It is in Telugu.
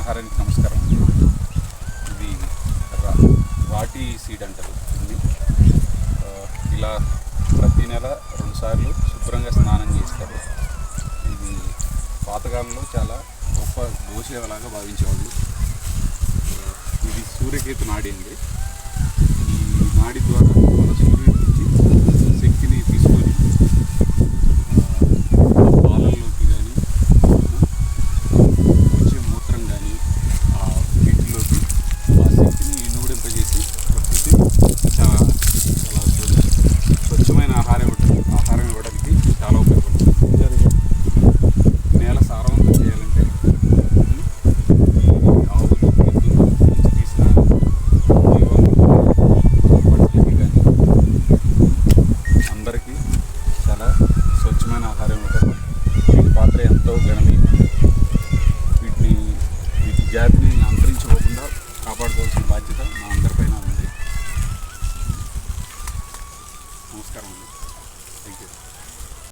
ఆహారానికి నమస్కారం. ఇది వాటి సీడ్ అంటారు దీన్ని. ఇలా ప్రతి నెల 2 సార్లు శుభ్రంగా స్నానం చేస్తారు. ఇది పాతకాలంలో చాలా గొప్ప గోసేవలాగా భావించేవాళ్ళు. ఇది సూర్యకేతు నాడి అండి. ఈ నాడి ద్వారా మన సూర్యుడి నుంచి శక్తిని తీసుకొని పాలల్లోకి కానీ వచ్చే మూత్రం కానీ వీటిలోకి ఆ శక్తిని ఇనుగుడింపజేసి ప్రకృతి చాలా చాలా స్వచ్ఛమైన ఆహారం ఇవ్వడానికి చాలా ఉపయోగపడుతుంది. నేల సారవంతం చేయాలంటే ఆవులు ఎద్దుల నుంచి తీసిన జీవామృతం కానీ అందరికీ చాలా స్వచ్ఛమైన ఆహారం ఇవ్వడం వీటి పాత్ర ఎంతో గణనీయమైనది. వీటి జాతిని అంతరించుకోకుండా కాపాడుకోవాల్సిన బాధ్యత మా అందరిపైన ఉంది. నమస్కారం అండి. Thank you.